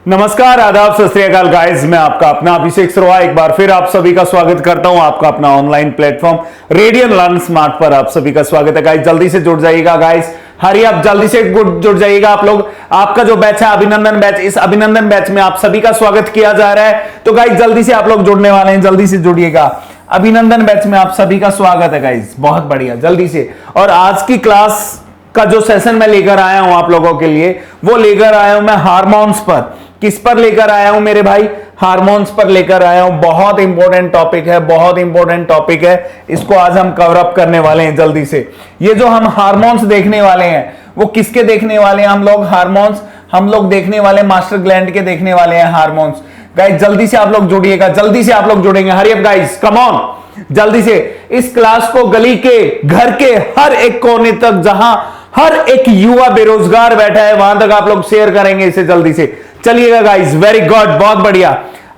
नमस्कार, आदाब, सत श्री अकाल गाइस। मैं आपका अपना अभिषेक सरवा एक बार फिर आप सभी का स्वागत करता हूं आपका अपना online platform radian learn smart पर आप सभी का स्वागत है गाइस। जल्दी से जुड़ जाइएगा गाइस, हरी आप जल्दी से जुड़ जाइएगा आप लोग। आपका जो बैच है अभिनंदन बैच, इस अभिनंदन बैच में आप सभी का स्वागत किया जा रहा है। तो गाइस जल्दी से आप लोग जुड़ने वाले हैं, जल्दी से जुड़िएगा। अभिनंदन बैच में आप सभी का स्वागत है गाइस, बहुत बढ़िया, जल्दी से। और आज की क्लास का जो सेशन मैं लेकर आया हूं आप लोगों के लिए, वो लेकर आया हूं मैं हार्मोन्स पर। किस पर लेकर आया हूं मेरे भाई? हार्मोन्स पर लेकर आया हूं। बहुत इंपॉर्टेंट टॉपिक है, बहुत इंपॉर्टेंट टॉपिक है। इसको आज हम कवर अप करने वाले हैं जल्दी से। ये जो हम हार्मोन्स देखने वाले हैं वो किसके देखने वाले हैं हम लोग? हार्मोन्स हम लोग देखने वाले मास्टर ग्लैंड के देखने वाले हैं हार्मोन्स। गाइस जल्दी से आप लोग जुड़िएगा, जल्दी से आप लोग जुड़ेंगे। Hurry up guys, come on, जल्दी से। इस क्लास को गली के, घर के हर एक कोने तक, जहां हर एक युवा बेरोजगार बैठा है, वहां तक आप लोग शेयर करेंगे इसे जल्दी से। चलिएगा गाइस, वेरी गुड, बहुत बढ़िया।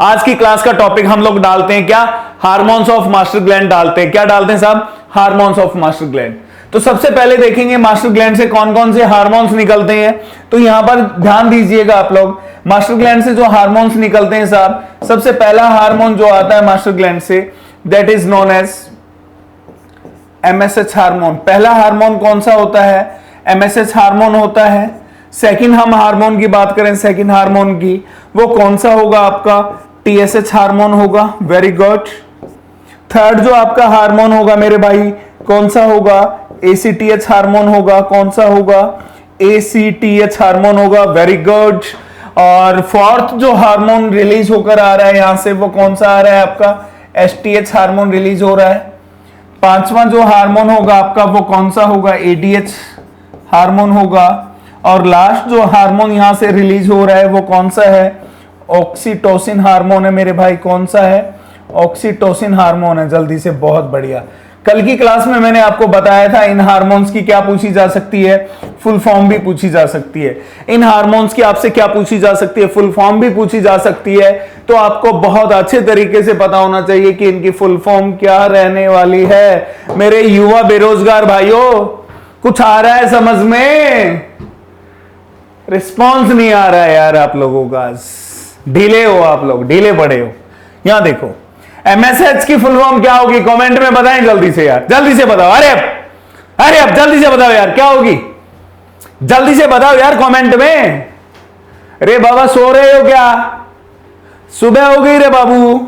आज की क्लास का टॉपिक हम लोग डालते हैं क्या? हार्मोन्स ऑफ मास्टर ग्लैंड डालते हैं। क्या डालते हैं साहब? Hormones of master gland. तो सबसे पहले देखेंगे मास्टर ग्लैंड से कौन कौन से हार्मोन्स निकलते हैं। तो यहां पर ध्यान दीजिएगा आप लोग, मास्टर ग्लैंड से जो हार्मोन्स निकलते हैं साहब, सबसे पहला हार्मोन जो आता है मास्टर ग्लैंड से, that is known as MSH hormone. पहला हार्मोन कौन सा होता है? एमएसएच हार्मोन होता है। सेकंड हम हार्मोन की बात करें, सेकंड हार्मोन की, वो कौन सा होगा आपका? टीएसएच हार्मोन होगा। Very good. थर्ड जो आपका हार्मोन होगा मेरे भाई, कौन सा होगा? एसीटीएच हार्मोन होगा। कौन सा होगा? एसीटीएच हार्मोन होगा। Very good. और फोर्थ जो हार्मोन रिलीज होकर आ रहा है यहां से, वो कौन सा आ रहा है आपका? एसटीएच हार्मोन रिलीज हो रहा है। पांचवा जो हार्मोन होगा आपका, वो कौन सा होगा? एडीएच हार्मोन होगा। और लास्ट जो हार्मोन यहां से रिलीज हो रहा है वो कौन सा है? ऑक्सीटोसिन हार्मोन है मेरे भाई। कौन सा है? ऑक्सीटोसिन हार्मोन है। जल्दी से, बहुत बढ़िया। कल की क्लास में मैंने आपको बताया था इन हार्मोन्स की क्या पूछी जा सकती है, फुल फॉर्म भी पूछी जा सकती है। इन हार्मोन्स की आपसे क्या पूछी जा सकती है? फुल फॉर्म भी पूछी जा सकती है। तो आपको बहुत अच्छे तरीके से पता होना चाहिए कि इनकी फुल फॉर्म क्या रहने वाली है। मेरे युवा बेरोजगार भाइयों, कुछ आ रहा है समझ में? रिस्पॉन्स नहीं आ रहा है यार आप लोगों का, ढीले हो आप लोग, ढीले पड़े हो। यहां देखो, एमएसएच की फुल फॉर्म क्या होगी? कमेंट में बताएं जल्दी से यार, जल्दी से बताओ। अरे अब जल्दी से बताओ यार, क्या होगी? जल्दी से बताओ यार कमेंट में। अरे बाबा सो रहे हो क्या? सुबह हो गई रे बाबू।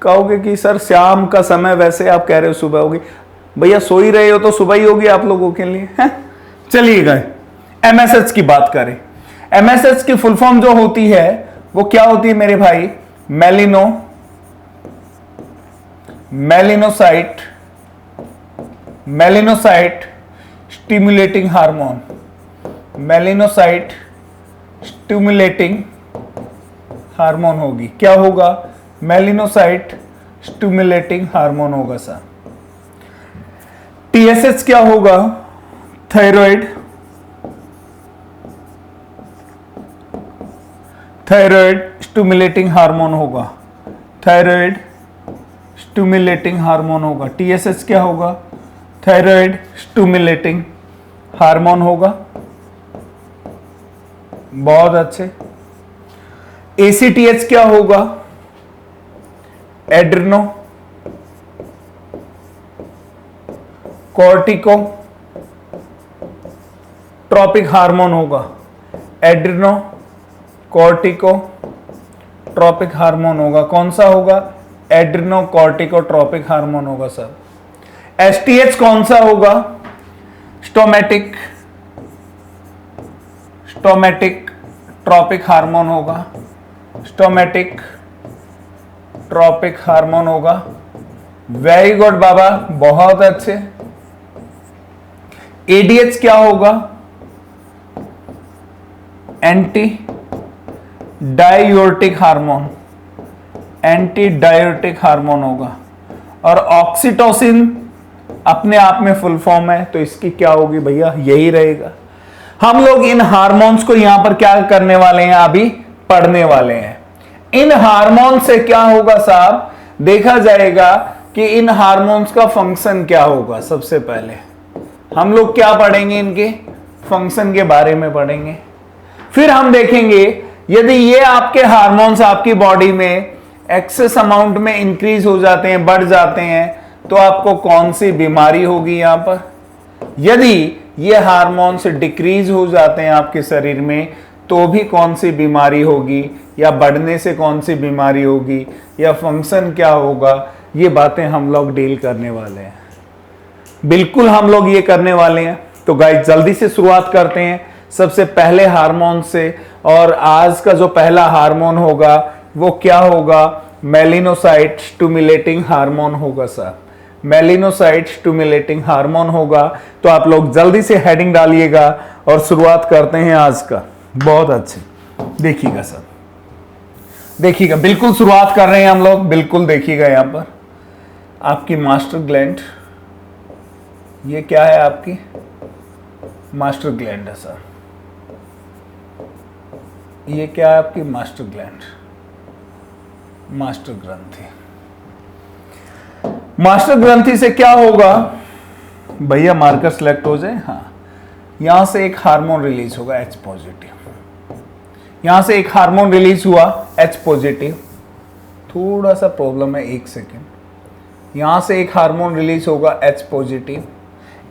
कहोगे कि सर शाम का समय, वैसे आप कह रहे हो सुबह होगी। भैया सो ही रहे हो तो सुबह ही होगी आप लोगों के लिए, है? चलिएगा, एमएसएच की बात करें। एमएसएच की फुल फॉर्म जो होती है वो क्या होती है मेरे भाई? मेलिनोसाइट स्टिमुलेटिंग हार्मोन। मेलिनोसाइट स्टिमुलेटिंग हार्मोन होगी। क्या होगा? मेलिनोसाइट स्टिमुलेटिंग हार्मोन होगा सर। टीएसएच क्या होगा? थायराइड स्टिमुलेटिंग हार्मोन होगा। थायराइड स्टिमुलेटिंग हार्मोन होगा। टीएसएच क्या होगा? थायराइड स्टिमुलेटिंग हार्मोन होगा। बहुत अच्छे। एसीटीएच क्या होगा? एड्रेनो कॉर्टिको ट्रॉपिक हार्मोन होगा। एड्रेनो कॉर्टिको ट्रॉपिक हार्मोन होगा। कौन सा होगा? एड्रेनो कॉर्टिको ट्रॉपिक हार्मोन होगा सर। एसटीएच कौन सा होगा? स्टोमेटिक ट्रॉपिक हार्मोन होगा। स्टोमेटिक ट्रॉपिक हार्मोन होगा। वेरी गुड बाबा, बहुत अच्छे। एडीएच क्या होगा? Anti diuretic hormone. Anti diuretic hormone होगा। और ऑक्सीटोसिन अपने आप में फुल फॉर्म है, तो इसकी क्या होगी भैया? यही रहेगा। हम लोग इन हार्मोन्स को यहां पर क्या करने वाले हैं? अभी पढ़ने वाले हैं। इन हार्मोन से क्या होगा साहब? देखा जाएगा कि इन हार्मोन्स का फंक्शन क्या होगा। सबसे पहले हम लोग क्या पढ़ेंगे? इनके फंक्शन के बारे में पढ़ेंगे। फिर हम देखेंगे यदि ये आपके हार्मोन्स आपकी बॉडी में एक्सेस अमाउंट में इंक्रीज हो जाते हैं, बढ़ जाते हैं, तो आपको कौन सी बीमारी होगी यहां पर। यदि ये हार्मोन्स डिक्रीज हो जाते हैं आपके शरीर में तो भी कौन सी बीमारी होगी, या बढ़ने से कौन सी बीमारी होगी, या फंक्शन क्या होगा, ये बातें हम लोग डील करने वाले हैं। बिल्कुल हम लोग ये करने वाले हैं। तो गाइस जल्दी से शुरुआत करते हैं सबसे पहले हार्मोन से। और आज का जो पहला हार्मोन होगा वो क्या होगा, मेलिनोसाइट स्टिमुलेटिंग हार्मोन होगा सर। मेलिनोसाइट स्टिमुलेटिंग हार्मोन होगा। तो आप लोग जल्दी से हेडिंग डालिएगा और शुरुआत करते हैं आज का। बहुत अच्छे, देखिएगा सर, देखिएगा, बिल्कुल शुरुआत कर रहे हैं हम लोग। बिल्कुल देखिएगा यहां पर आपकी मास्टर ग्लैंड, ये क्या है आपकी मास्टर ग्लैंड है सर। ये क्या है आपकी मास्टर ग्लैंड, मास्टर ग्रंथि। मास्टर ग्रंथि से क्या होगा भैया, मार्कर सिलेक्ट हो जाए। हाँ, यहां से एक हार्मोन रिलीज होगा H पॉजिटिव। यहां से एक हार्मोन रिलीज हुआ H पॉजिटिव। थोड़ा सा प्रॉब्लम है, एक सेकेंड। यहां से एक हार्मोन रिलीज होगा H पॉजिटिव।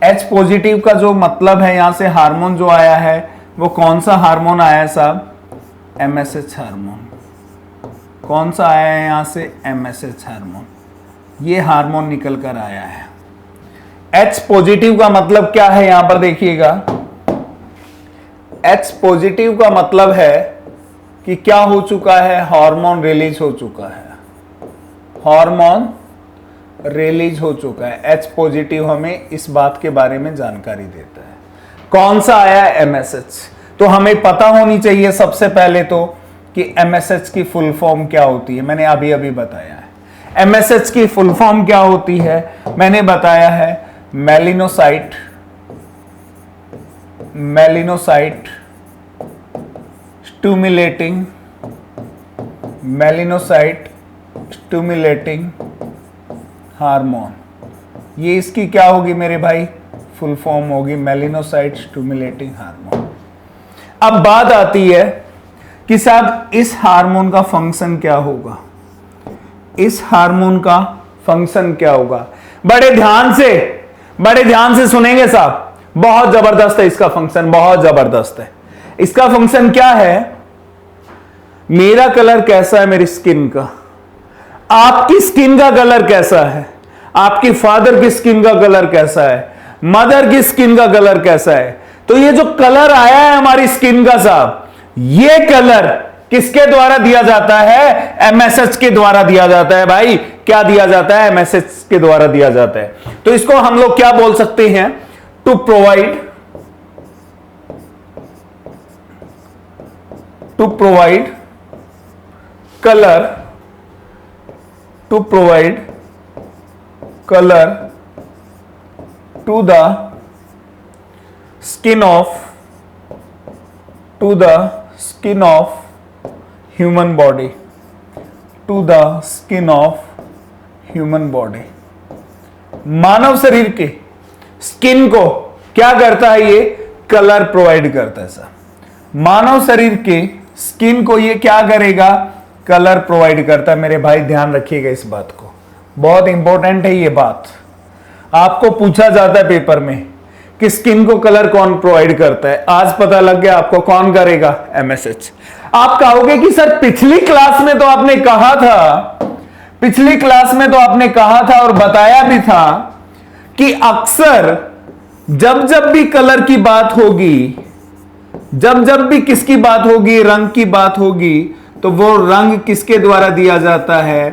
H पॉजिटिव का जो मतलब है, यहां से हार्मोन जो आया है वो कौन सा हार्मोन आया है साहब, MSH हार्मोन। कौन सा आया है यहां से, MSH हार्मोन। ये हार्मोन निकल कर आया है। H पॉजिटिव का मतलब क्या है यहां पर देखिएगा। H पॉजिटिव का मतलब है कि क्या हो चुका है, हार्मोन रिलीज हो चुका है। हार्मोन रिलीज हो चुका है। H पॉजिटिव हमें इस बात के बारे में जानकारी देता है। कौन सा आया है, MSH। तो हमें पता होनी चाहिए सबसे पहले तो कि MSH की फुल फॉर्म क्या होती है। मैंने अभी अभी बताया है MSH की फुल फॉर्म क्या होती है। मैंने बताया है मेलिनोसाइट, मेलिनोसाइट स्टिमुलेटिंग, मेलिनोसाइट स्टिमुलेटिंग हार्मोन। ये इसकी क्या होगी मेरे भाई, फुल फॉर्म होगी मेलिनोसाइट स्टिमुलेटिंग हार्मोन। अब बात आती है कि साहब इस हार्मोन का फंक्शन क्या होगा, इस हार्मोन का फंक्शन क्या होगा। बड़े ध्यान से सुनेंगे साहब, बहुत जबरदस्त है इसका फंक्शन, बहुत जबरदस्त है। इसका फंक्शन क्या है, मेरा कलर कैसा है, मेरी स्किन का, आपकी स्किन का कलर कैसा है, आपकी फादर की स्किन का कलर कैसा है, मदर की स्किन का कलर कैसा है। तो ये जो कलर आया है हमारी स्किन का साहब, ये कलर किसके द्वारा दिया जाता है, MSH के द्वारा दिया जाता है भाई। क्या दिया जाता है, MSH के द्वारा दिया जाता है। तो इसको हम लोग क्या बोल सकते हैं, to provide colour, to provide colour to the skin of human body, to the skin of human body. मानव शरीर के स्किन को क्या करता है, ये कलर प्रोवाइड करता है सर। मानव शरीर के स्किन को ये क्या करेगा, कलर प्रोवाइड करता है। मेरे भाई ध्यान रखिएगा इस बात को, बहुत इंपॉर्टेंट है ये बात। आपको पूछा जाता है पेपर में कि स्किन को कलर कौन प्रोवाइड करता है। आज पता लग गया आपको, कौन करेगा, MSH। आप कहोगे कि सर पिछली क्लास में तो आपने कहा था, पिछली क्लास में तो आपने कहा था और बताया भी था कि अक्सर जब जब भी कलर की बात होगी, जब जब भी किसकी बात होगी, रंग की बात होगी, तो वो रंग किसके द्वारा दिया जाता है,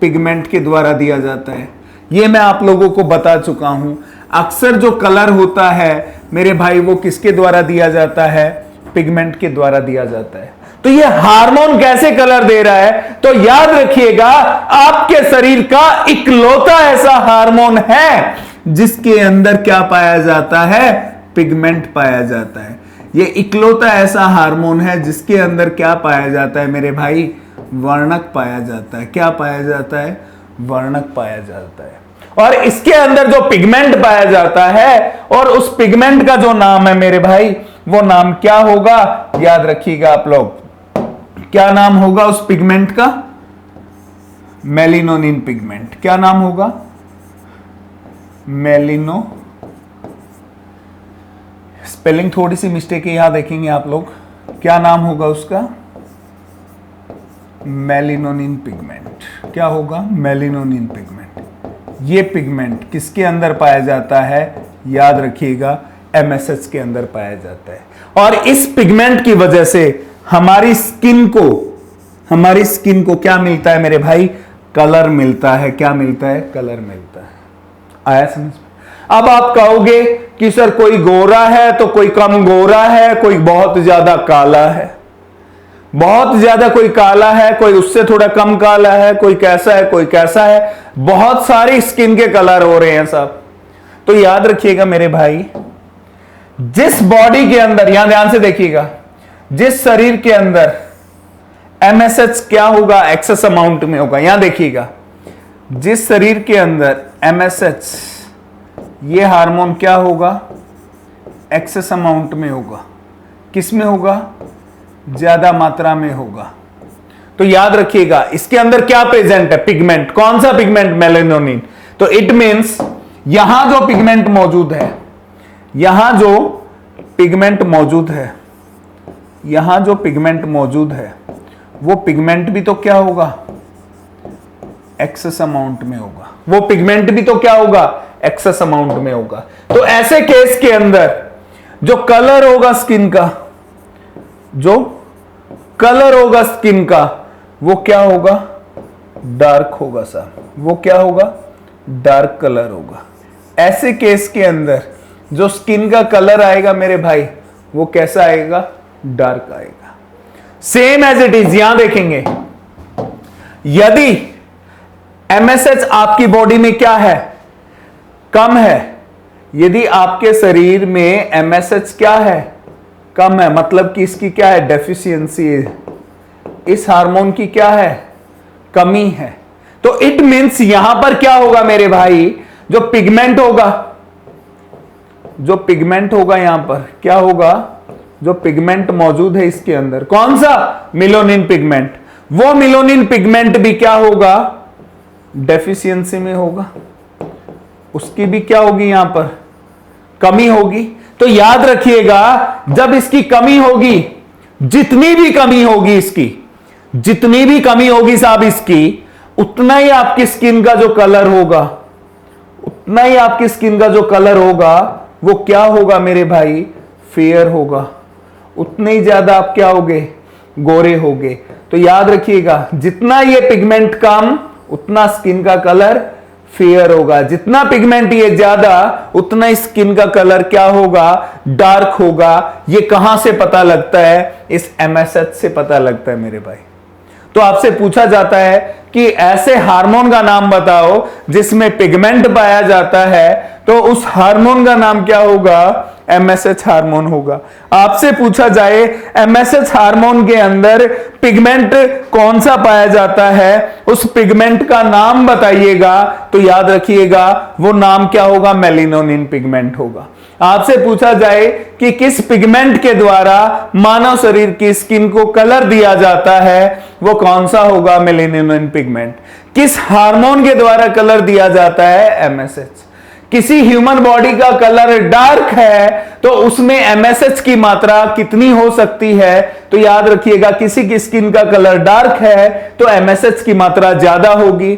पिगमेंट के द्वारा दिया जाता है। ये मैं आप लोगों को बता चुका हूं। अक्सर जो कलर होता है मेरे भाई वो किसके द्वारा दिया जाता है, पिगमेंट के द्वारा दिया जाता है। तो ये हार्मोन कैसे कलर दे रहा है, तो याद रखिएगा आपके शरीर का इकलौता ऐसा हार्मोन है जिसके अंदर क्या पाया जाता है, पिगमेंट पाया जाता है। ये इकलौता ऐसा हार्मोन है जिसके अंदर क्या पाया जाता है मेरे भाई, वर्णक पाया जाता है। क्या पाया जाता है, वर्णक पाया जाता है। और इसके अंदर जो पिगमेंट पाया जाता है, और उस पिगमेंट का जो नाम है मेरे भाई, वो नाम क्या होगा, याद रखिएगा आप लोग, क्या नाम होगा उस पिगमेंट का? मेलिनोनिन पिगमेंट। क्या नाम होगा? मेलिनो, स्पेलिंग थोड़ी सी मिस्टेक है, यहां देखेंगे आप लोग। क्या नाम होगा उसका? मेलिनोनिन पिगमेंट। क्या होगा? मेलिनोनिन पिगमेंट। ये पिगमेंट किसके अंदर पाया जाता है? याद रखिएगा, एमएसएच के अंदर पाया जाता है। और इस पिगमेंट की वजह से हमारी स्किन को क्या मिलता है मेरे भाई? कलर मिलता है। क्या मिलता है? कलर मिलता है। आया समझ में? अब आप कहोगे कि सर कोई गोरा है तो कोई कम गोरा है, कोई बहुत ज्यादा काला है, बहुत ज्यादा कोई काला है, कोई उससे थोड़ा कम काला है, कोई कैसा है, कोई कैसा है, बहुत सारी स्किन के कलर हो रहे हैं साहब। तो याद रखिएगा मेरे भाई, जिस बॉडी के अंदर, यहां ध्यान से देखिएगा, जिस शरीर के अंदर एमएसएच क्या होगा? एक्सेस अमाउंट में होगा। यहां देखिएगा, जिस शरीर के अंदर एमएसएच, ये हार्मोन क्या होगा? एक्सेस अमाउंट में होगा। किस में होगा? ज्यादा मात्रा में होगा। तो याद रखिएगा, इसके अंदर क्या प्रेजेंट है? पिगमेंट। कौन सा पिगमेंट? मेलेनोनिन। तो इट मींस यहां जो पिगमेंट मौजूद है, यहां जो पिगमेंट मौजूद है, यहां जो पिगमेंट मौजूद है, वो पिगमेंट भी तो क्या होगा? एक्सेस अमाउंट में होगा। वो पिगमेंट भी तो क्या होगा? एक्सेस अमाउंट में होगा। तो ऐसे केस के अंदर जो कलर होगा स्किन का, जो कलर होगा स्किन का, वो क्या होगा? डार्क होगा साहब। वो क्या होगा? डार्क कलर होगा। ऐसे केस के अंदर जो स्किन का कलर आएगा मेरे भाई, वो कैसा आएगा? डार्क आएगा। सेम एज इट इज यहां देखेंगे, यदि एमएसएच आपकी बॉडी में क्या है? कम है। यदि आपके शरीर में एमएसएच क्या है? कम है, मतलब कि इसकी क्या है? डेफिशिएंसी। इस हार्मोन की क्या है? कमी है। तो इट मींस यहां पर क्या होगा मेरे भाई? जो पिगमेंट होगा, जो पिगमेंट होगा यहां पर क्या होगा? जो पिगमेंट मौजूद है इसके अंदर, कौन सा? Melanin pigment. वो मेलानिन पिगमेंट भी क्या होगा? डेफिशिएंसी में होगा। उसकी भी क्या होगी? यहां पर कमी होगी। तो याद रखिएगा, जब इसकी कमी होगी, जितनी भी कमी होगी इसकी, जितनी भी कमी होगी साहब इसकी, उतना ही आपकी स्किन का जो कलर होगा, उतना ही आपकी स्किन का जो कलर होगा, वो क्या होगा मेरे भाई? फेयर होगा। उतने ही ज्यादा आप क्या होगे? गोरे होगे। तो याद रखिएगा, जितना ये पिगमेंट कम, उतना स्किन का कलर फेयर होगा। जितना पिगमेंट ये ज्यादा, उतना स्किन का कलर क्या होगा? डार्क होगा। ये कहां से पता लगता है? इस एमएसएच से पता लगता है मेरे भाई। तो आपसे पूछा जाता है कि ऐसे हार्मोन का नाम बताओ जिसमें पिगमेंट पाया जाता है, तो उस हार्मोन का नाम क्या होगा? एमएसएच हार्मोन होगा। आपसे पूछा जाए एमएसएच हार्मोन के अंदर पिगमेंट कौन सा पाया जाता है, उस पिगमेंट का नाम बताइएगा, तो याद रखिएगा वो नाम क्या होगा? मेलिनोनिन पिगमेंट होगा। आपसे पूछा जाए कि किस पिगमेंट के द्वारा मानव शरीर की स्किन को कलर दिया जाता है, वो कौन सा होगा? मेलिनोनिन पिगमेंट। किस हार्मोन के द्वारा कलर दिया जाता है? एमएसएच। किसी ह्यूमन बॉडी का कलर डार्क है तो उसमें एमएसएच की मात्रा कितनी हो सकती है? तो याद रखिएगा, किसी की स्किन का कलर डार्क है तो एमएसएच की मात्रा ज्यादा होगी।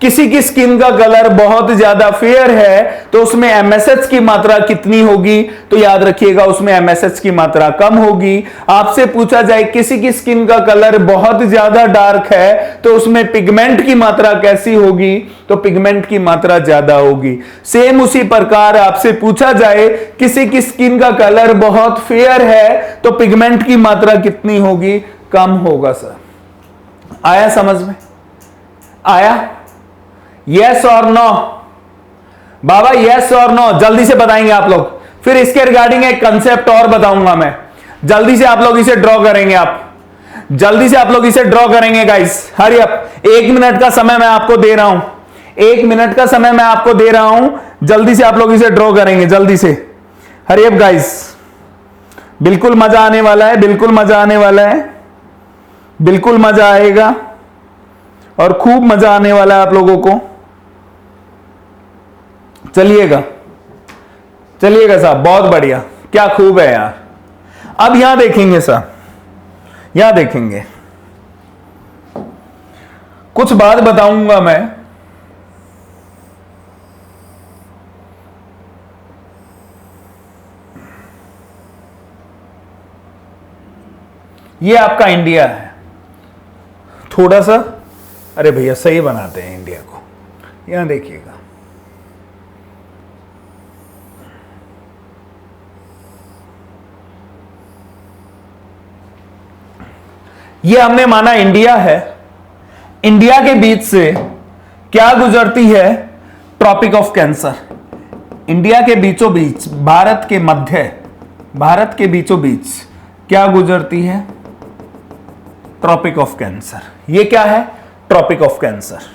किसी की स्किन का कलर बहुत ज्यादा फेयर है तो उसमें एमएसएच की मात्रा कितनी होगी? तो याद रखिएगा, उसमें एमएसएच की मात्रा कम होगी। आपसे पूछा जाए किसी की स्किन का कलर बहुत ज्यादा डार्क है तो उसमें पिगमेंट की मात्रा कैसी होगी? तो पिगमेंट की मात्रा ज्यादा होगी। सेम उसी प्रकार आपसे पूछा जाए किसी की स्किन का कलर बहुत फेयर है तो पिगमेंट की मात्रा कितनी होगी? कम होगा सर। आया समझ में? आया? यस और नो? बाबा यस और नो जल्दी से बताएंगे आप लोग। फिर इसके रिगार्डिंग एक कंसेप्ट और बताऊंगा मैं, जल्दी से आप लोग इसे ड्रॉ करेंगे। आप जल्दी से आप लोग इसे ड्रॉ करेंगे गाइस, हरी अप। 1 मिनट का समय मैं आपको दे रहा हूं, 1 मिनट का समय मैं आपको दे रहा हूं, जल्दी से आप लोग इसे ड्रॉ करेंगे, जल्दी से हरी अप गाइस। बिल्कुल मजा आने वाला है, बिल्कुल मजा आने वाला है, बिल्कुल मजा आएगा और खूब मजा आने वाला है आप लोगों को। चलिएगा चलिएगा साहब, बहुत बढ़िया, क्या खूब है यार। अब यहां देखेंगे साहब, यहां देखेंगे, कुछ बात बताऊंगा मैं। ये आपका इंडिया है, थोड़ा सा, अरे भैया सही बनाते हैं इंडिया को। यहां देखिएगा, ये हमने माना इंडिया है। इंडिया के बीच से क्या गुजरती है? Tropic of cancer. इंडिया के बीचों बीच, भारत के मध्य, भारत के बीचों बीच क्या गुजरती है? Tropic of cancer. ये क्या है? Tropic of cancer.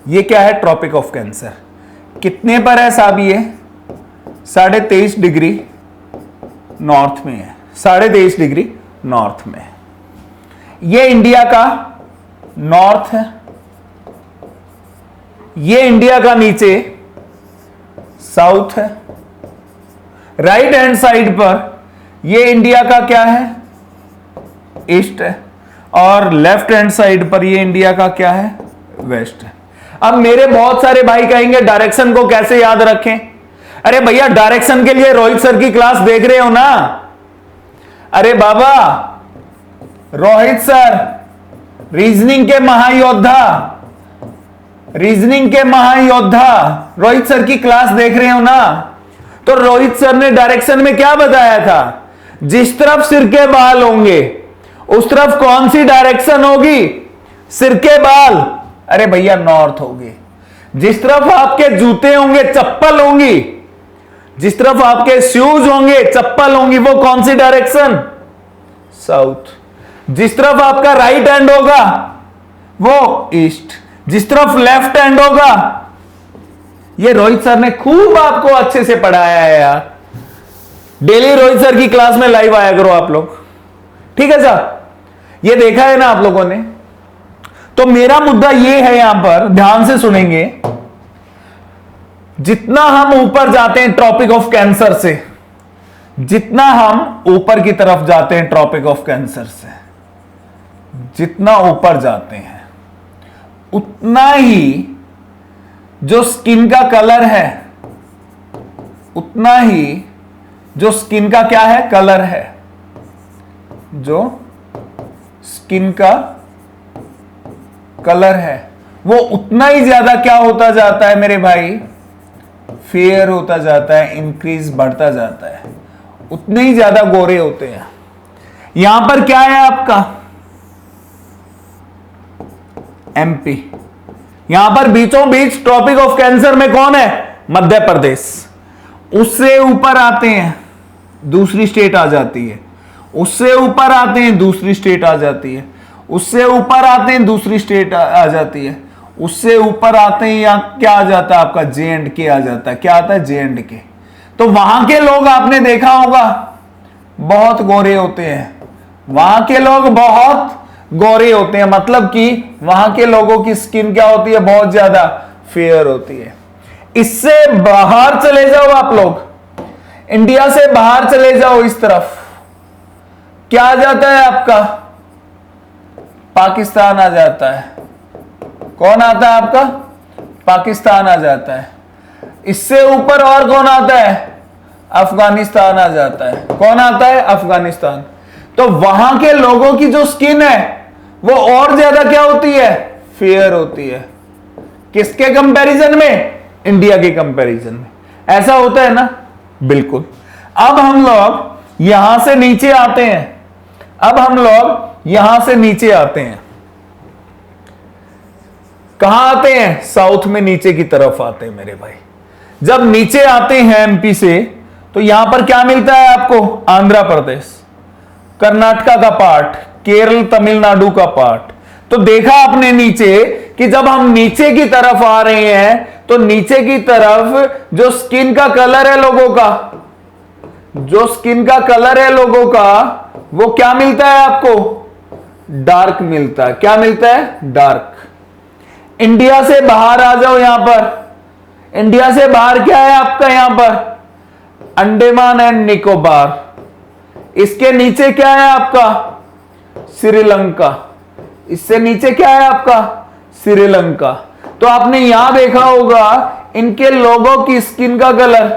ये क्या है? Tropic of cancer. कितने पर है साहब? ये 23.5 डिग्री नॉर्थ में है, 23.5 डिग्री नॉर्थ में है। ये इंडिया का नॉर्थ है, ये इंडिया का नीचे साउथ है। राइट हैंड साइड पर ये इंडिया का क्या है? ईस्ट है। और लेफ्ट हैंड साइड पर ये इंडिया का क्या है? वेस्ट है। अब मेरे बहुत सारे भाई कहेंगे डायरेक्शन को कैसे याद रखें? अरे भैया, डायरेक्शन के लिए रोहित सर की क्लास देख रहे हो ना? अरे बाबा, रोहित सर रीजनिंग के महायोद्धा, रीजनिंग के महायोद्धा रोहित सर की क्लास देख रहे हो ना? तो रोहित सर ने डायरेक्शन में क्या बताया था? जिस तरफ सिर के बाल होंगे उस तरफ कौन सी डायरेक्शन होगी? सिर के बाल, अरे भैया नॉर्थ होगी। जिस तरफ आपके जूते होंगे, चप्पल होंगी, जिस तरफ आपके शूज होंगे, चप्पल होंगी, वो कौन सी डायरेक्शन? साउथ। जिस तरफ आपका राइट हैंड होगा वो ईस्ट, जिस तरफ लेफ्ट हैंड होगा, ये रोहित सर ने खूब आपको अच्छे से पढ़ाया है यार। डेली रोहित सर की क्लास में लाइव आया करो आप लोग, ठीक है साहब? ये देखा है ना आप लोगों ने? तो मेरा मुद्दा ये है, यहां पर ध्यान से सुनेंगे, जितना हम ऊपर जाते हैं ट्रॉपिक ऑफ कैंसर से, जितना हम ऊपर की तरफ जाते हैं ट्रॉपिक ऑफ कैंसर से, जितना ऊपर जाते हैं उतना ही जो स्किन का कलर है, उतना ही जो स्किन का क्या है? कलर है। जो स्किन का कलर है वो उतना ही ज्यादा क्या होता जाता है मेरे भाई? फेयर होता जाता है, इंक्रीज बढ़ता जाता है, उतने ही ज्यादा गोरे होते हैं। यहां पर क्या है आपका? एमपी। यहां पर बीचों बीच ट्रॉपिक ऑफ कैंसर में कौन है? मध्य प्रदेश। उससे ऊपर आते हैं दूसरी स्टेट आ जाती है, उससे ऊपर आते हैं दूसरी स्टेट आ जाती है, उससे ऊपर आते हैं दूसरी स्टेट आ जाती है, उससे ऊपर आते हैं यहां क्या आ जाता है आपका? J&K आ जाता है। क्या आता है? J&K। तो वहां के लोग आपने देखा होगा बहुत गोरे होते हैं, वहां के लोग बहुत गोरे होते हैं, मतलब कि वहां के लोगों की स्किन क्या होती है? बहुत ज्यादा फेयर होती है। इससे बाहर चले जाओ आप लोग, इंडिया से बाहर चले जाओ इस तरफ, क्या आ जाता है आपका? पाकिस्तान आ जाता है। कौन आता है आपका? पाकिस्तान आ जाता है। इससे ऊपर और कौन आता है? अफगानिस्तान आ जाता है। कौन आता है? अफगानिस्तान। तो वहां के लोगों की जो स्किन है वो और ज्यादा क्या होती है? फेयर होती है। किसके कंपैरिजन में? इंडिया के कंपैरिजन में। ऐसा होता है ना? बिल्कुल। अब हम लोग यहां से नीचे आते हैं, अब हम लोग यहां से नीचे आते हैं, कहां आते हैं? साउथ में नीचे की तरफ आते हैं मेरे भाई। जब नीचे आते हैं एमपी से, तो यहां पर क्या मिलता है आपको? आंध्र प्रदेश, कर्नाटका का पार्ट, केरल, तमिलनाडु का पार्ट। तो देखा आपने नीचे कि जब हम नीचे की तरफ आ रहे हैं तो नीचे की तरफ जो स्किन का कलर है लोगों का, जो स्किन का कलर है लोगों का, वो क्या मिलता है आपको? डार्क मिलता है। क्या मिलता है? डार्क। इंडिया से बाहर आ जाओ। यहां पर इंडिया से बाहर क्या है आपका? यहां पर अंडमान एंड निकोबार। इसके नीचे क्या है आपका? श्रीलंका। इससे नीचे क्या है आपका? श्रीलंका। तो आपने यहां देखा होगा इनके लोगों की स्किन का कलर,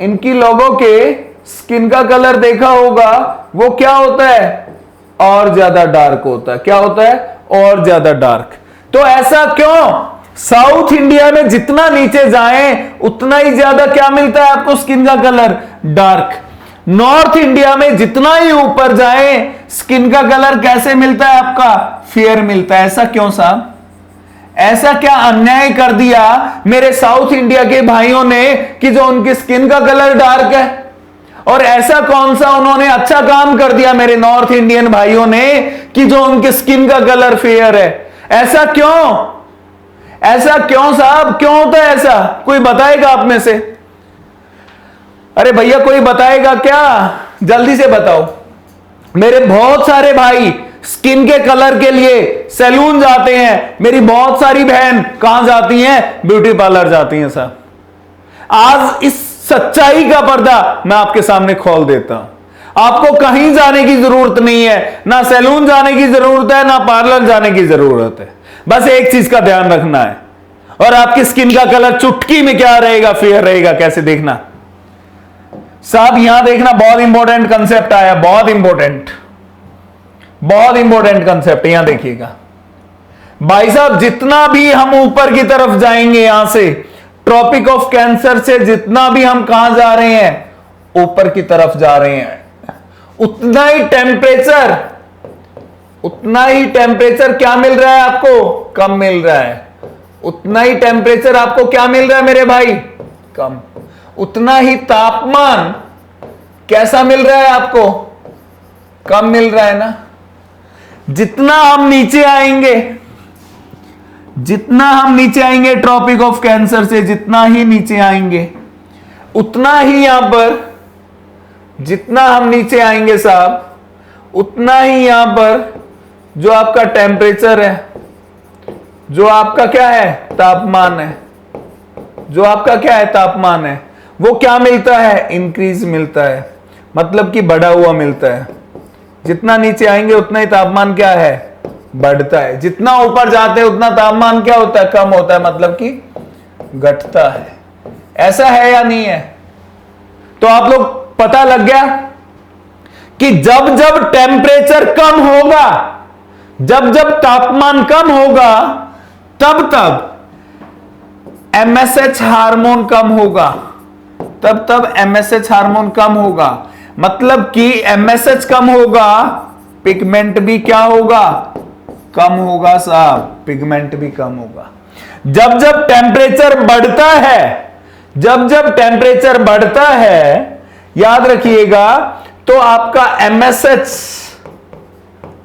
इनकी लोगों के स्किन का कलर देखा होगा, वो क्या होता है? और ज्यादा डार्क होता है। क्या होता है? और ज्यादा डार्क। तो ऐसा क्यों? साउथ इंडिया में जितना नीचे जाएं उतना ही ज्यादा क्या मिलता है आपको? स्किन का कलर डार्क। नॉर्थ इंडिया में जितना ही ऊपर जाएं स्किन का कलर कैसे मिलता है आपका? फेयर मिलता है। ऐसा क्यों साहब? ऐसा क्या अन्याय कर दिया मेरे साउथ इंडिया के भाइयों ने कि जो उनकी स्किन का कलर डार्क है? और ऐसा कौन सा उन्होंने अच्छा काम कर दिया मेरे नॉर्थ इंडियन भाइयों ने कि जो उनके स्किन का कलर फेयर है? ऐसा क्यों? ऐसा क्यों साहब? क्यों होता है ऐसा? कोई बताएगा आप में से? अरे भैया कोई बताएगा क्या? जल्दी से बताओ। मेरे बहुत सारे भाई स्किन के कलर के लिए सैलून जाते हैं। मेरी बहुत सारी बहन कहां जाती हैं? ब्यूटी पार्लर जाती हैं साहब। आज इस सच्चाई का पर्दा मैं आपके सामने खोल देता हूं। आपको कहीं जाने की जरूरत नहीं है, ना सैलून जाने की जरूरत है, ना पार्लर जाने की जरूरत है। बस एक चीज का ध्यान रखना है, और आपकी स्किन का कलर चुटकी में क्या रहेगा? फेयर रहेगा। कैसे देखना साहब? यहां देखना, बहुत इंपॉर्टेंट कंसेप्ट आया, बहुत इंपॉर्टेंट, बहुत इंपॉर्टेंट कंसेप्ट। यहां देखिएगा भाई साहब, जितना भी हम ऊपर की तरफ जाएंगे, यहां से ट्रॉपिक ऑफ कैंसर से जितना भी हम कहां जा रहे हैं? ऊपर की तरफ जा रहे हैं, उतना ही टेम्परेचर क्या मिल रहा है आपको? कम मिल रहा है। उतना ही टेम्परेचर आपको क्या मिल रहा है मेरे भाई? कम। उतना ही तापमान कैसा मिल रहा है आपको? कम मिल रहा है ना? जितना हम नीचे आएंगे, जितना हम नीचे आएंगे ट्रॉपिक ऑफ कैंसर से, जितना ही नीचे आएंगे उतना ही यहां पर, जितना हम नीचे आएंगे साहब, उतना ही यहां पर जो आपका टेम्परेचर है, जो आपका क्या है? तापमान है, जो आपका क्या है? तापमान है, वो क्या मिलता है? इंक्रीज मिलता है, मतलब कि बढ़ा हुआ मिलता है। जितना नीचे आएंगे उतना ही तापमान क्या है? बढ़ता है। जितना ऊपर जाते हैं उतना तापमान क्या होता है? कम होता है, मतलब कि घटता है। ऐसा है या नहीं है? तो आप लोग पता लग गया कि जब जब टेम्परेचर कम होगा, जब जब तापमान कम होगा, तब तब एमएसएच हार्मोन कम होगा, तब तब एमएसएच हार्मोन कम होगा। मतलब कि एमएसएच कम होगा, पिगमेंट भी क्या होगा? कम होगा साहब, पिगमेंट भी कम होगा। जब जब टेम्परेचर बढ़ता है, जब जब टेम्परेचर बढ़ता है, याद रखिएगा, तो आपका एमएसएच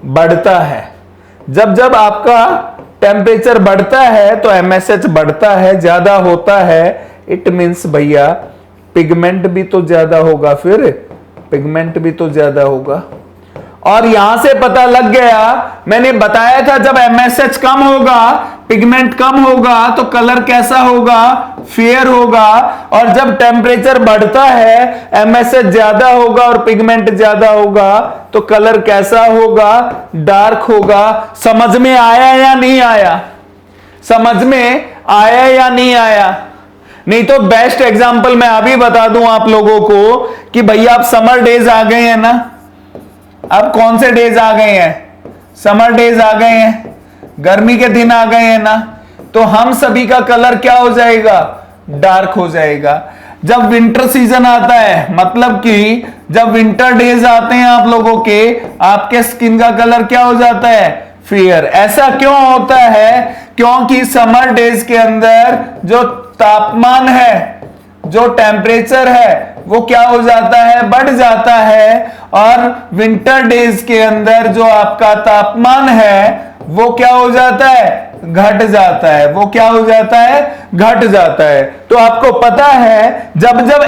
बढ़ता है। जब जब आपका टेम्परेचर बढ़ता है तो एमएसएच बढ़ता है, ज्यादा होता है। इट मींस भैया पिगमेंट भी तो ज्यादा होगा, फिर पिगमेंट भी तो ज्यादा होगा। और यहां से पता लग गया, मैंने बताया था जब एमएसएच कम होगा, पिगमेंट कम होगा, तो कलर कैसा होगा? फेयर होगा। और जब टेम्परेचर बढ़ता है, एमएसएच ज्यादा होगा और पिगमेंट ज्यादा होगा, तो कलर कैसा होगा? डार्क होगा। समझ में आया या नहीं आया? समझ में आया या नहीं आया? नहीं तो बेस्ट एग्जांपल मैं अभी बता दूं आप लोगों को कि भैया अब समर डेज आ गए हैं ना। अब कौन से डेज आ गए हैं? समर डेज आ गए हैं, गर्मी के दिन आ गए हैं ना। तो हम सभी का कलर क्या हो जाएगा? डार्क हो जाएगा। जब विंटर सीजन आता है, मतलब कि जब विंटर डेज आते हैं आप लोगों के, आपके स्किन का कलर क्या हो जाता है? फेयर। ऐसा क्यों होता है? क्योंकि समर डेज के अंदर जो तापमान है, जो टेम्परेचर है, वो क्या हो जाता है, बढ़ जाता है। और विंटर डेज के अंदर जो आपका तापमान है वो क्या हो जाता है, घट जाता है। वो क्या हो जाता है, घट जाता है। तो आपको पता है जब जब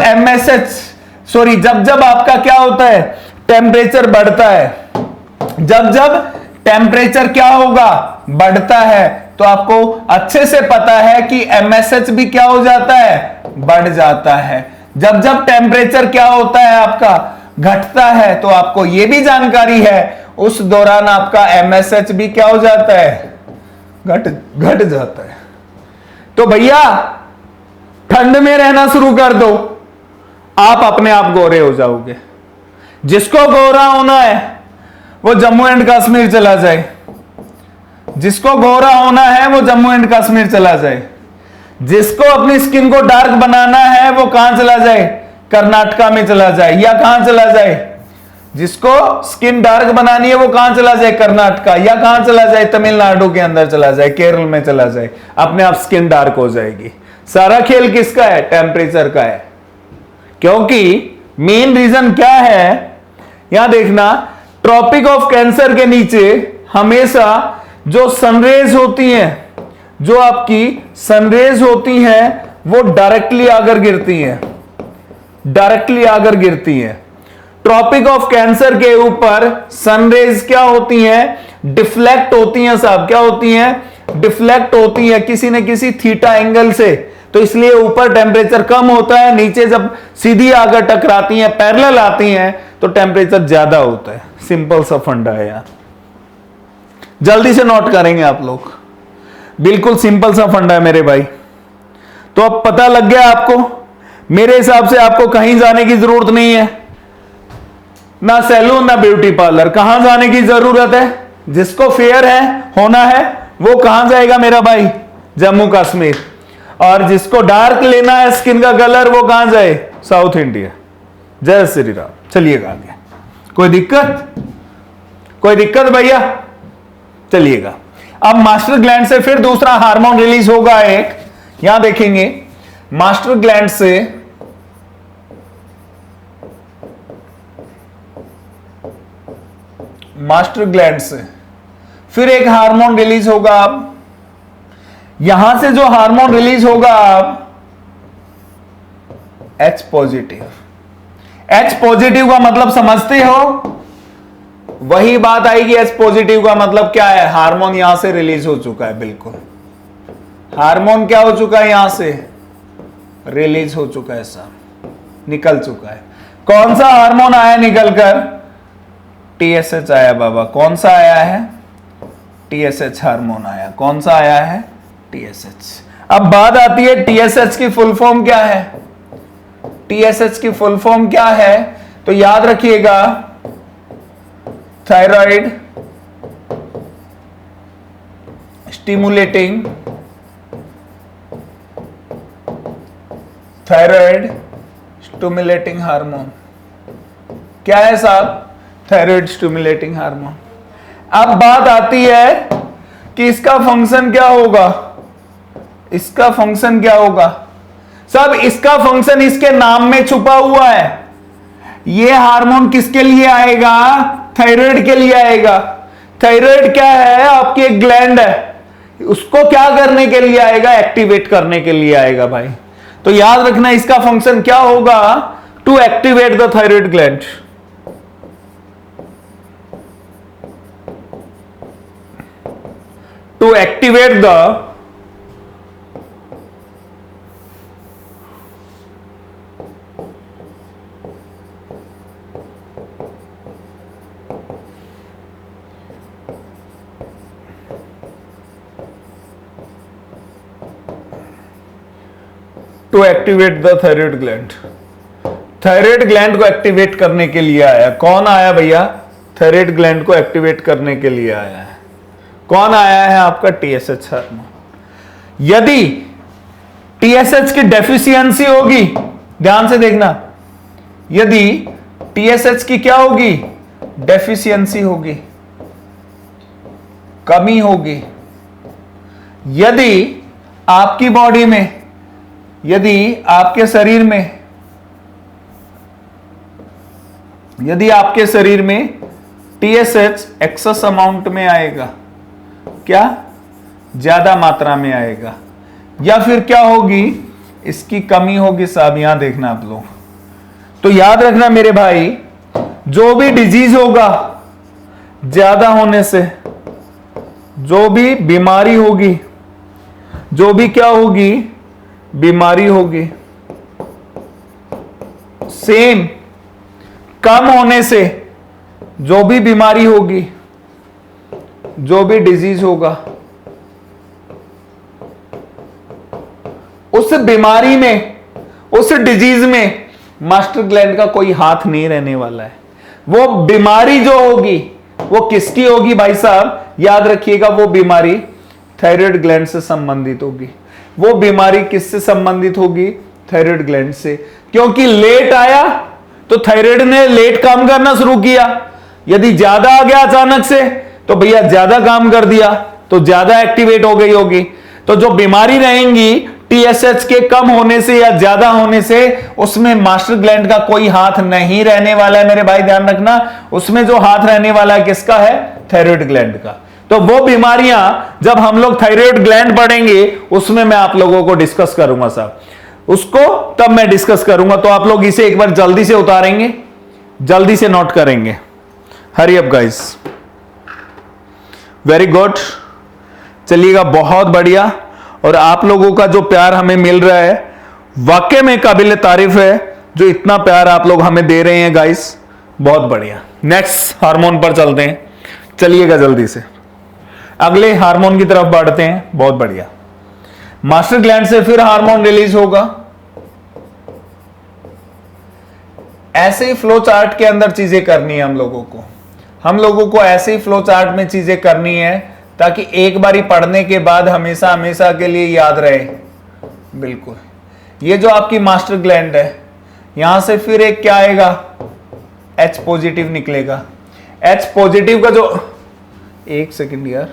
जब जब आपका क्या होता है, टेम्परेचर बढ़ता है, जब जब टेम्परेचर क्या होगा, बढ़ता है, तो आपको अच्छे से पता है कि एमएसएच भी क्या हो जाता है, बढ़ जाता है। जब जब टेम्परेचर क्या होता है आपका, घटता है, तो आपको यह भी जानकारी है उस दौरान आपका एमएसएच भी क्या हो जाता है, घट जाता है। तो भैया ठंड में रहना शुरू कर दो, आप अपने आप गोरे हो जाओगे। जिसको गोरा होना है वो जम्मू एंड कश्मीर चला जाए, जिसको गोरा होना है वो जम्मू एंड कश्मीर चला जाए, जिसको अपनी स्किन को डार्क बनाना है वो कहां चला जाए, कर्नाटका में चला जाए, या कहां चला जाए, जिसको स्किन डार्क बनानी है वो कहां चला जाए, कर्नाटका, या कहां चला जाए, तमिलनाडु के अंदर चला जाए, केरल में चला जाए, अपने आप स्किन डार्क हो जाएगी। सारा खेल किसका है, टेम्परेचर का है। क्योंकि मेन रीजन क्या है, यहां देखना, ट्रॉपिक ऑफ कैंसर के नीचे हमेशा जो सनरेज होती हैं, जो आपकी सनरेज होती हैं वो डायरेक्टली आकर गिरती हैं, डायरेक्टली आकर गिरती हैं। ट्रॉपिक ऑफ कैंसर के ऊपर सनरेज क्या होती हैं, डिफ्लेक्ट होती हैं साहब, क्या होती हैं, डिफ्लेक्ट होती हैं किसी न किसी थीटा एंगल से। तो इसलिए ऊपर टेम्परेचर कम होता है, नीचे जब सीधी आकर टकराती हैं, पैरेलल आती हैं, तो टेम्परेचर ज्यादा होता है। सिंपल सा फंडा है यार, जल्दी से नोट करेंगे आप लोग, बिल्कुल सिंपल सा फंडा है मेरे भाई। तो अब पता लग गया आपको। मेरे हिसाब से आपको कहीं जाने की जरूरत नहीं है, ना सैलून ना ब्यूटी पार्लर, कहां जाने की जरूरत है, जिसको फेयर है होना है वो कहां जाएगा मेरा भाई, जम्मू कश्मीर। और जिसको डार्क लेना है स्किन का कलर वो कहां जाए, साउथ इंडिया। जय श्री राम। चलिएगा आगे, कोई दिक्कत, कोई दिक्कत भैया, चलिएगा। अब मास्टर ग्लैंड से फिर दूसरा हार्मोन रिलीज होगा एक, यहां देखेंगे मास्टर ग्लैंड से फिर एक हार्मोन रिलीज होगा। अब यहां से जो हार्मोन रिलीज होगा अब H पॉजिटिव। H पॉजिटिव का मतलब समझते हो, वही बात आएगी। H पॉजिटिव का मतलब क्या है, हार्मोन यहां से रिलीज हो चुका है, बिल्कुल हार्मोन क्या हो चुका है, यहां से रिलीज हो चुका है साहब, निकल चुका है। कौन सा हार्मोन आया निकलकर, TSH आया बाबा। कौन सा आया है, TSH हार्मोन आया। कौन सा आया है, TSH। अब बात आती है TSH की फुल फॉर्म क्या है, TSH की फुल फॉर्म क्या है, तो याद रखिएगा थायराइड स्टिमुलेटिंग हार्मोन। क्या है साहब, थायराइड स्टिमुलेटिंग हार्मोन। अब बात आती है कि इसका फंक्शन क्या होगा, इसका फंक्शन क्या होगा सब, इसका फंक्शन इसके नाम में छुपा हुआ है। यह हार्मोन किसके लिए आएगा, थायराइड के लिए आएगा। थायराइड क्या है, आपकी एक ग्लैंड है, उसको क्या करने के लिए आएगा, एक्टिवेट करने के लिए आएगा भाई। तो याद रखना इसका फंक्शन क्या होगा, to activate the thyroid gland. To activate the thyroid gland. Thyroid gland को एक्टिवेट करने के लिए आया। कौन आया भैया, थायराइड ग्लैंड को एक्टिवेट करने के लिए आया है। कौन आया है, आपका TSH हार्मोन। यदि TSH की डेफिशिएंसी होगी, ध्यान से देखना, यदि TSH की क्या होगी, डेफिशिएंसी होगी, कमी होगी, यदि आपकी बॉडी में, यदि आपके शरीर में यदि आपके शरीर में TSH एक्सेस अमाउंट में आएगा, क्या ज्यादा मात्रा में आएगा, या फिर क्या होगी, इसकी कमी होगी साहब। यहां देखना आप लोग, तो याद रखना मेरे भाई, जो भी डिजीज होगा ज्यादा होने से, जो भी बीमारी होगी, जो भी क्या होगी, बीमारी होगी, सेम कम होने से जो भी बीमारी होगी, जो भी डिजीज होगा, उस बीमारी में, उस डिजीज में मास्टर ग्लैंड का कोई हाथ नहीं रहने वाला है। वो बीमारी जो होगी वो किसकी होगी भाई साहब, याद रखिएगा, वो बीमारी थायराइड ग्लैंड से संबंधित होगी। वो बीमारी किससे संबंधित होगी, थायराइड ग्लैंड से। क्योंकि लेट आया तो थायराइड ने लेट काम करना शुरू किया। यदि ज्यादा आ गया अचानक से तो भैया ज्यादा काम कर दिया, तो ज्यादा एक्टिवेट हो गई होगी। तो जो बीमारी रहेंगी TSH के कम होने से या ज्यादा होने से, उसमें मास्टर ग्लैंड का कोई हाथ नहीं रहने वाला है मेरे भाई, ध्यान रखना। उसमें जो हाथ रहने वाला है किसका है, थायराइड ग्लैंड का। तो वो बीमारियां जब हम लोग थायराइड ग्लैंड पढ़ेंगे उसमें मैं आप लोगों को डिस्कस करूंगा साहब, उसको तब मैं डिस्कस करूंगा। तो आप लोग इसे एक बार जल्दी से उतारेंगे, जल्दी से नोट करेंगे। Hurry up guys, very good, चलिएगा, बहुत बढ़िया। और आप लोगों का जो प्यार हमें मिल रहा है वाकई में काबिल तारीफ है, जो इतना प्यार आप लोग हमें दे रहे हैं गाइस, बहुत बढ़िया। नेक्स्ट हार्मोन पर चलते हैं, चलिएगा जल्दी से, अगले हार्मोन की तरफ बढ़ते हैं। बहुत बढ़िया, मास्टर ग्लैंड से फिर हार्मोन रिलीज होगा। ऐसे ही फ्लो चार्ट के अंदर चीजें करनी है हम लोगों को ऐसे ही फ्लो चार्ट में चीजें करनी है, ताकि एक बारी पढ़ने के बाद हमेशा हमेशा के लिए याद रहे। बिल्कुल, ये जो आपकी मास्टर ग्लैंड है, यहां से फिर एक क्या आएगा, H पॉजिटिव निकलेगा। H पॉजिटिव का जो, एक सेकंड यार,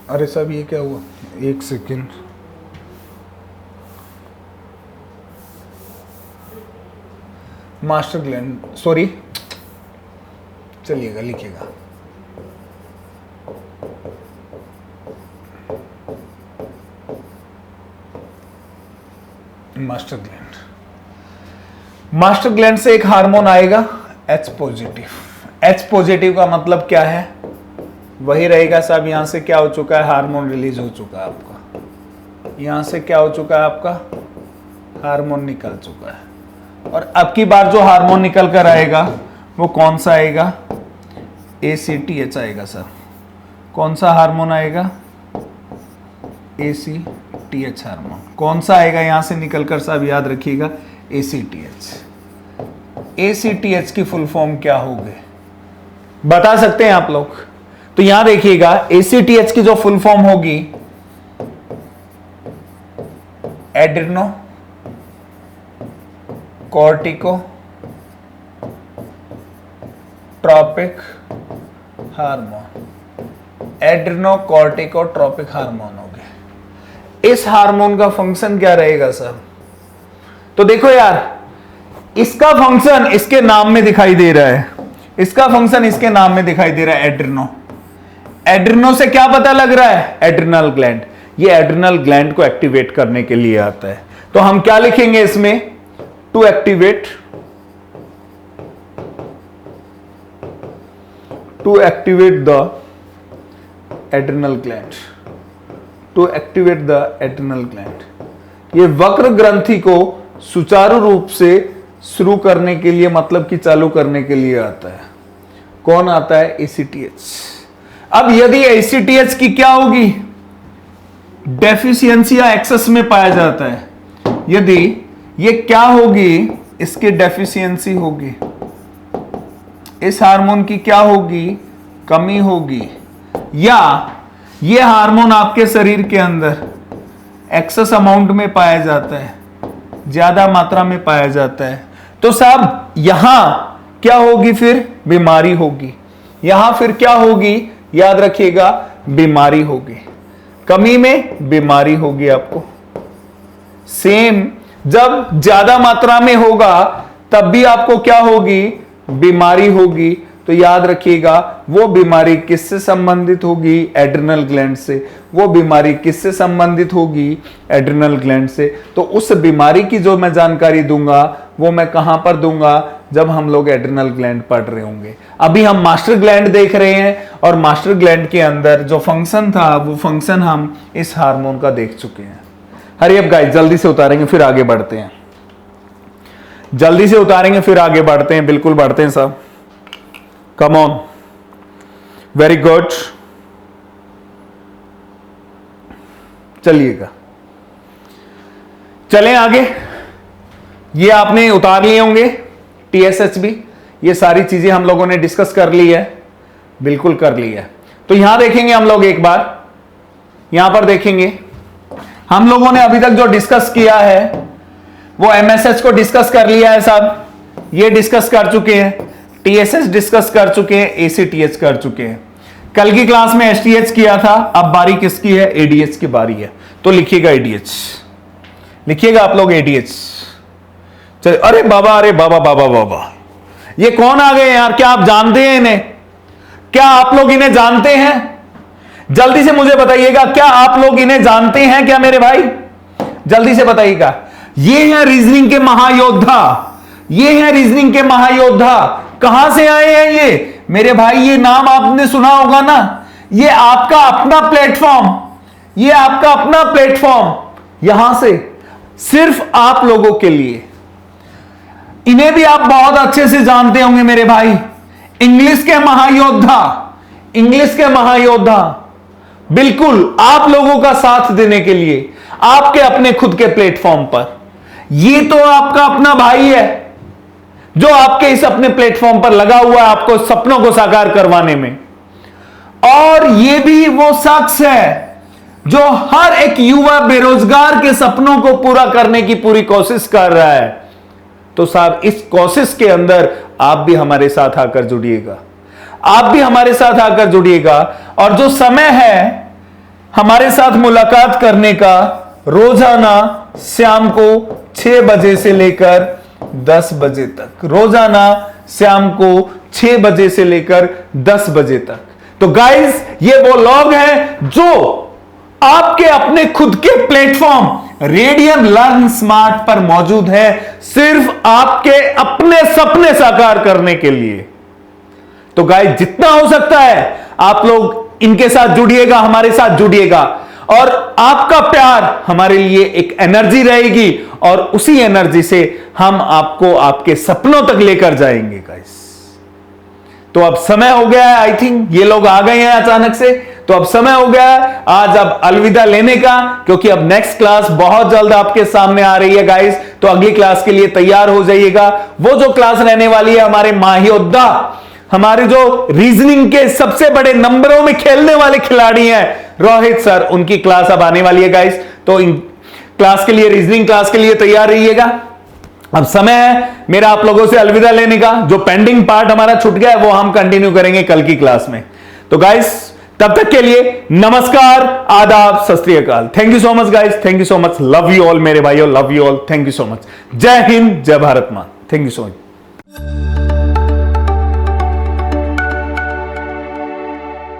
अरे साहब ये क्या हुआ, एक सेकंड, मास्टर ग्लैंड, सॉरी, चलिएगा लिखिएगा, मास्टर ग्लैंड। मास्टर ग्लैंड से एक हार्मोन आएगा H पॉजिटिव। H पॉजिटिव का मतलब क्या है, वही रहेगा साहब। यहां से क्या हो चुका है, हार्मोन रिलीज हो चुका है आपका। यहां से क्या हो चुका है, आपका हार्मोन निकल चुका है। और अब की बार जो हार्मोन निकल कर आएगा वो कौन सा आएगा, ACTH आएगा सर। कौन सा हार्मोन आएगा, ACTH हार्मोन। कौन सा आएगा यहां से निकल कर साहब, याद रखिएगा, ACTH। ACTH की फुल फॉर्म क्या होगी, बता सकते हैं आप लोग? तो यहां देखिएगा, ACTH की जो फुल फॉर्म होगी, adreno cortico tropic hormone. Adreno cortico tropic hormone हो गया। इस हार्मोन का फंक्शन क्या रहेगा सर? तो देखो यार, इसका फंक्शन इसके नाम में दिखाई दे रहा है, इसका फंक्शन इसके नाम में दिखाई दे रहा है, एड्रेनो। एड्रेनो से क्या पता लग रहा है, एड्रिनल ग्लैंड। ये एड्रिनल ग्लैंड को एक्टिवेट करने के लिए आता है। तो हम क्या लिखेंगे इसमें, to activate the adrenal gland, to activate the adrenal gland. ये वक्र ग्रंथि को सुचारू रूप से शुरू करने के लिए, मतलब कि चालू करने के लिए आता है। कौन आता है, ACTH। अब यदि ACTH की क्या होगी, डेफिशिएंसी या एक्सेस में पाया जाता है, यदि ये क्या होगी, इसकी डेफिशिएंसी होगी, इस हार्मोन की क्या होगी, कमी होगी, या ये हार्मोन आपके शरीर के अंदर एक्सेस अमाउंट में पाया जाता है, ज्यादा मात्रा में पाया जाता है, तो साहब यहां क्या होगी, फिर बीमारी होगी। यहां फिर क्या होगी, याद रखिएगा, बीमारी होगी। कमी में बीमारी होगी आपको। सेम जब ज्यादा मात्रा में होगा तब भी आपको क्या होगी, बीमारी होगी। तो याद रखिएगा, वो बीमारी किससे संबंधित होगी, एड्रिनल ग्लैंड से। वो बीमारी किससे संबंधित होगी, एड्रिनल ग्लैंड से। तो उस बीमारी की जो मैं जानकारी दूंगा वो मैं कहां पर दूंगा, जब हम लोग एड्रिनल ग्लैंड पढ़ रहे होंगे। अभी हम मास्टर ग्लैंड देख रहे हैं और मास्टर ग्लैंड के अंदर जो फंक्शन था वो फंक्शन हम इस हार्मोन का देख चुके हैं। हरी अप गाइस, जल्दी से उतारेंगे फिर आगे बढ़ते हैं, जल्दी से उतारेंगे फिर आगे बढ़ते हैं, बिल्कुल बढ़ते हैं सब। Come on, very good. चलिएगा, चलें आगे। ये आपने उतार लिए होंगे TSH भी, ये सारी चीजें हम लोगों ने डिस्कस कर ली है, बिल्कुल कर ली है। तो यहां देखेंगे हम लोग, एक बार यहां पर देखेंगे हम लोगों ने अभी तक जो डिस्कस किया है वो MSH को डिस्कस कर लिया है साहब, ये डिस्कस कर चुके हैं, TSH डिस्कस कर चुके हैं, ACTH कर चुके हैं। कल की क्लास में STH किया था, अब बारी किसकी है, ADH की बारी है। तो लिखिएगा ADH, लिखिएगा आप लोग ADH। चलिए, अरे बाबा, अरे बाबा बाबा बाबा, ये कौन आ गए यार, क्या आप जानते हैं इन्हें, क्या आप लोग इन्हें जानते हैं? जल्दी से मुझे बताइएगा, क्या आप लोग इन्हें जानते हैं क्या मेरे भाई, जल्दी से बताइएगा। ये हैं रीजनिंग के महायोद्धा, ये हैं रीजनिंग के महायोद्धा। कहां से आए हैं ये मेरे भाई, ये नाम आपने सुना होगा ना। ये आपका अपना प्लेटफॉर्म, ये आपका अपना प्लेटफॉर्म, यहां से सिर्फ आप लोगों के लिए। इन्हें भी आप बहुत अच्छे से जानते होंगे मेरे भाई, इंग्लिश के महायोद्धा, इंग्लिश के महायोद्धा, बिल्कुल आप लोगों का साथ देने के लिए आपके अपने खुद के प्लेटफॉर्म पर। ये तो आपका अपना भाई है जो आपके इस अपने प्लेटफॉर्म पर लगा हुआ है आपको सपनों को साकार करवाने में। और ये भी वो शख्स है जो हर एक युवा बेरोजगार के सपनों को पूरा करने की पूरी कोशिश कर रहा है। तो साहब, इस कोशिश के अंदर आप भी हमारे साथ आकर जुड़िएगा, आप भी हमारे साथ आकर जुड़िएगा। और जो समय है हमारे साथ मुलाकात करने का, रोजाना शाम को 6 बजे से लेकर 10 बजे तक, रोजाना शाम को 6 बजे से लेकर 10 बजे तक। तो गाइस, ये वो लोग हैं जो आपके अपने खुद के प्लेटफॉर्म रेडियन लर्न स्मार्ट पर मौजूद है, सिर्फ आपके अपने सपने साकार करने के लिए। तो गाइस, जितना हो सकता है आप लोग इनके साथ जुड़िएगा, हमारे साथ जुड़िएगा, और आपका प्यार हमारे लिए एक एनर्जी रहेगी और उसी एनर्जी से हम आपको आपके सपनों तक लेकर जाएंगे गाइस। तो अब समय हो गया है, आई थिंक ये लोग आ गए हैं अचानक से, तो अब समय हो गया है आज अब अलविदा लेने का, क्योंकि अब नेक्स्ट क्लास बहुत जल्द आपके सामने आ रही है गाइस। तो अगली क्लास के लिए तैयार हो जाइएगा। वो जो क्लास रहने वाली है हमारे महायोद्धा, हमारे जो रीजनिंग के सबसे बड़े नंबरों में खेलने वाले खिलाड़ी हैं रोहित सर, उनकी क्लास अब आने वाली है गाइस। तो इन क्लास के लिए, रीजनिंग क्लास के लिए तैयार रहिएगा। अब समय है मेरा आप लोगों से अलविदा लेने का। जो पेंडिंग पार्ट हमारा छूट गया है वो हम कंटिन्यू करेंगे कल की क्लास में। तो गाइस, तब तक के लिए नमस्कार, आदाब, सत श्री अकाल। Thank you so much guys, thank you so much, love you all मेरे भाइयों, love you all, thank you so much. जय हिंद, जय भारत मां, थैंक यू सो मच।